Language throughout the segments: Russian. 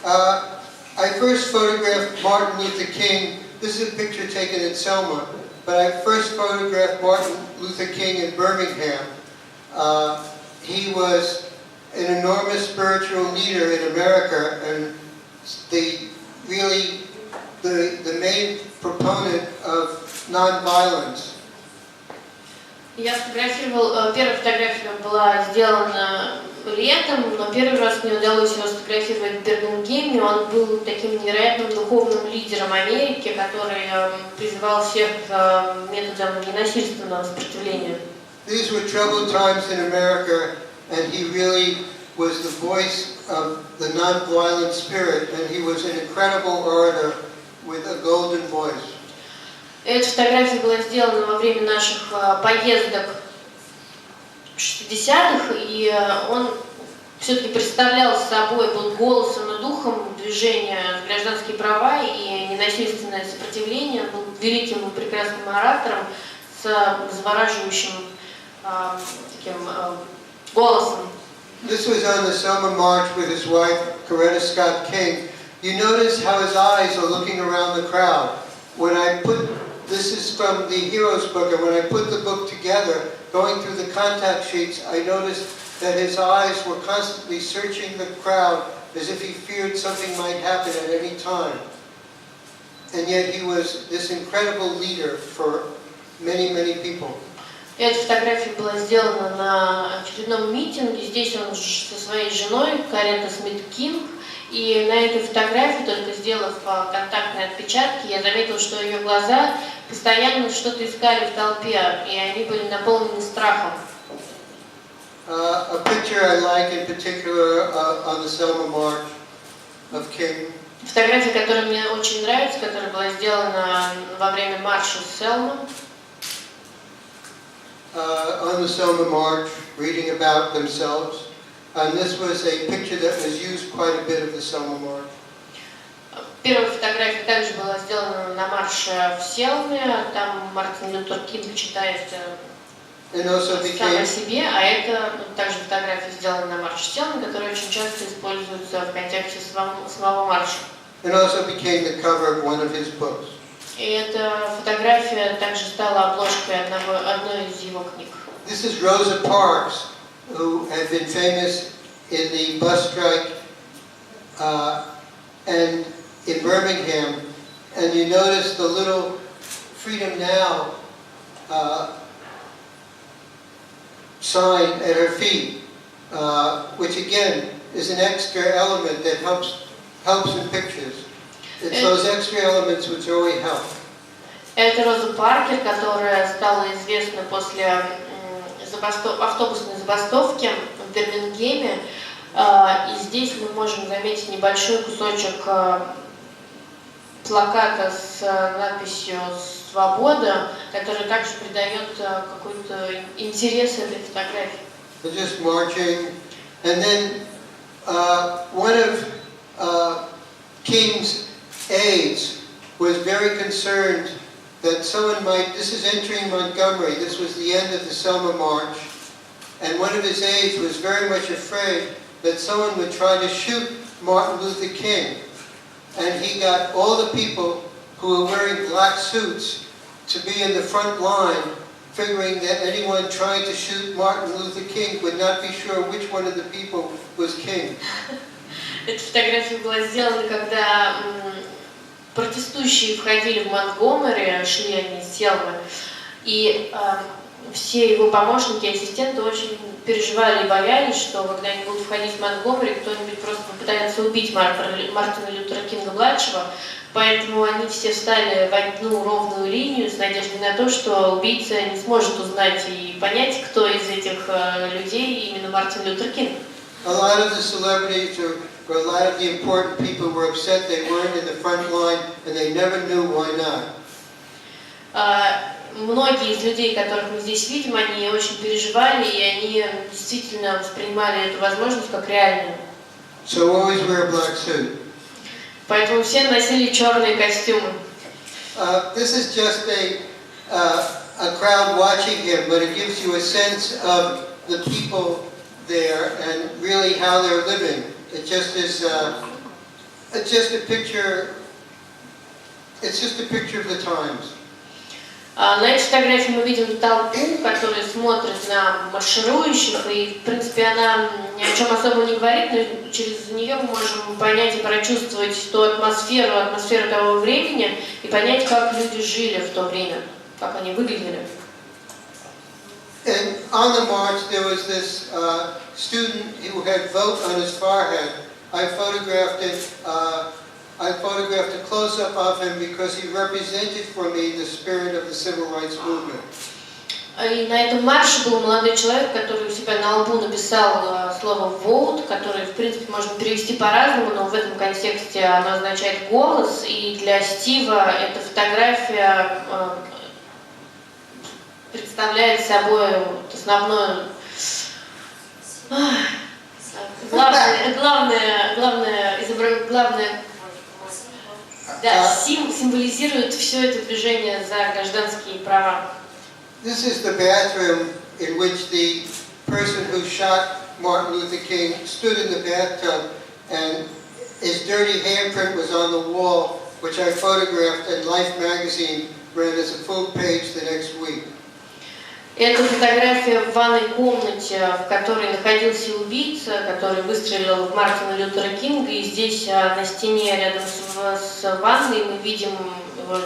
I first photographed Martin Luther King. This is a picture taken in Selma, but I first photographed Martin Luther King in Birmingham. He was an enormous spiritual leader in America, and the main proponent of nonviolence. Я сфотографировал, первая фотография была сделана летом, но первый раз мне удалось его сфотографировать в Бирмингеме. Он был таким невероятным духовным лидером Америки, который призывал всех к методам ненасильственного сопротивления. These were troubled times in America, and he really was the voice of the nonviolent spirit, and he was an incredible orator with a golden voice. Эта фотография была сделана во время наших поездок в 60-х, и он все-таки представлял собой, был голосом и духом движения «Гражданские права» и «Ненасильственное сопротивление». Он был великим и прекрасным оратором с завораживающим таким голосом. This was on the Selma March with his wife, Coretta Scott King. You notice how his eyes are looking around the crowd. This is from the Heroes book, and when I put the book together, going through the contact sheets, I noticed that his eyes were constantly searching the crowd as if he feared something might happen at any time. And yet he was this incredible leader for many, many people. Эта фотография была сделана на очередном митинге. Здесь он со своей женой, Корetta Смит Кинг. И на этой фотографии, только сделав контактные отпечатки, я заметила, что ее глаза постоянно что-то искали в толпе, и они были наполнены страхом. A picture I like in particular on the Selma March of King. Фотография, которая мне очень нравится, которая была сделана во время марша Селма. On the Selma March, reading about themselves. And this was a picture that was used quite a bit of the Selma March. Первая фотография также была сделана на марше в Селме. Там Мартин Лютер Кинг читает сам о себе, а это также фотография сделана на марше Селмы, которая очень часто используется в контексте самого марша. It also became the cover of one of his books. И эта фотография также стала обложкой одной из его книг. This is Rosa Parks, who had been famous in the bus strike and in Birmingham. And you notice the little Freedom Now sign at her feet, which again is an extra element that helps in pictures. It's those extra elements which really help. Это Роза Паркер, которая стала известна после автобусной забастовки в Бирмингеме. И здесь мы можем заметить небольшой кусочек плаката с надписью «Свобода», который также придает какой-то интерес этой фотографии. They're just marching. And then one of King's aides was very concerned that someone might, this is entering Montgomery, this was the end of the Selma March, and one of his aides was very much afraid that someone would try to shoot Martin Luther King. And he got all the people who were wearing black suits to be in the front line, figuring that anyone trying to shoot Martin Luther King would not be sure which one of the people was king. Эта фотография была сделана, когда протестующие входили в Монтгомери, шли они с Селмы, и все его помощники и ассистенты очень переживали и боялись, что когда они будут входить в Монтгомери, кто-нибудь просто попытается убить Мартина Лютера Кинга-младшего, поэтому они все встали в одну ровную линию с надеждой на то, что убийца не сможет узнать и понять, кто из этих людей именно Мартин Лютер Кинг. A lot of the celebrities or a lot of the important people were upset they weren't in the front line and they never knew why not. Многие из людей, которых мы здесь видим, они очень переживали, и они действительно воспринимали эту возможность как реальную. So always wear a black suit. Поэтому все носили черные костюмы. This is just a crowd watching him, but it gives you a sense of the people there and really how they're living. It just is it's just a picture. It's just a picture of the times. На этой фотографии мы видим толпу, которая смотрит на марширующих, и, в принципе, она ни о чем особо не говорит, но через нее мы можем понять и прочувствовать ту атмосферу того времени, и понять, как люди жили в то время, как они выглядели. And on the march, there was this student who had "vote" on his forehead. I photographed it. I photographed a close-up of him because he represented for me the spirit of the civil rights movement. И на этом марше был молодой человек, который у себя на лбу написал слово «vote», которое, в принципе, можно перевести по-разному, но в этом контексте оно означает «голос». И для Стива эта фотография представляет собой основное, символизирует все это движение за гражданские права. This is the bathroom in which the person who shot Martin Luther King stood in the bathtub, and his dirty handprint was on the wall, which I photographed, and Life magazine ran as a full page the next week. Это фотография в ванной комнате, в которой находился убийца, который выстрелил в Мартина Лютера Кинга. И здесь на стене рядом с ванной мы видим его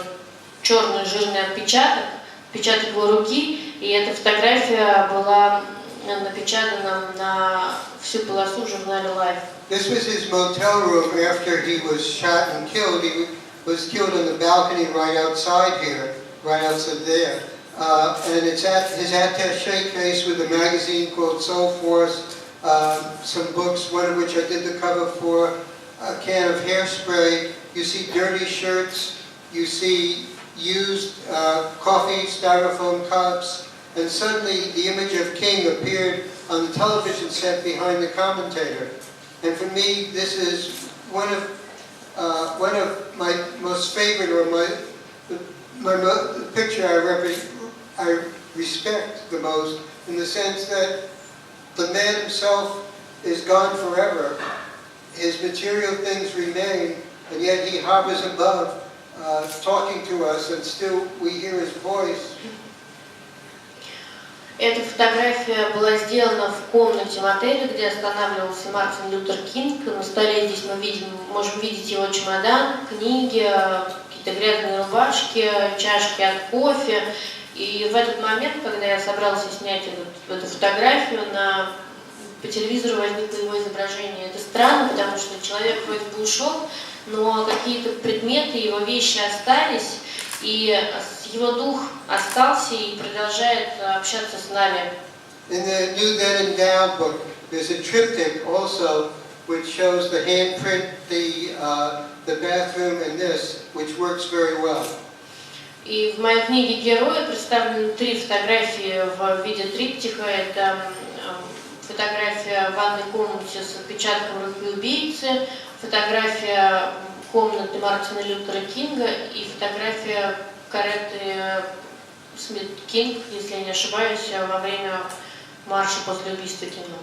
черный жирный отпечаток его руки. И эта фотография была напечатана на всю полосу в журнале Life. This was his motel room after he was shot and killed. He was killed on the balcony right outside here, right outside there. And it's at his attaché case with a magazine called Soul Force, some books, one of which I did the cover for, a can of hairspray. You see dirty shirts, you see used coffee styrofoam cups, and suddenly the image of King appeared on the television set behind the commentator. And for me, this is one of my most favorite, or the picture I respect the most, in the sense that the man himself is gone forever. His material things remain, and yet he hovers above, talking to us, and still we hear his voice. Эта фотография была сделана в комнате в отеле, где останавливался Мартин Лютер Кинг. На столе здесь мы можем видеть его чемодан, книги, какие-то грязные рубашки, чашки от кофе. И в этот момент, когда я собрался снять эту фотографию, по телевизору возникло его изображение. Это странно, потому что человек вроде бы ушел, но какие-то предметы, его вещи остались, и его дух остался и продолжает общаться с нами. In the New Then and Now book, there's a triptych also, which shows the handprint, the bathroom, and this, which works very well. И в моей книге «Герои» представлены 3 фотографии в виде триптиха. Это фотография в ванной комнате с отпечатком руки убийцы, фотография комнаты Мартина Лютера Кинга и фотография кареты Смит Кинг, если я не ошибаюсь, во время марша после убийства Кинга.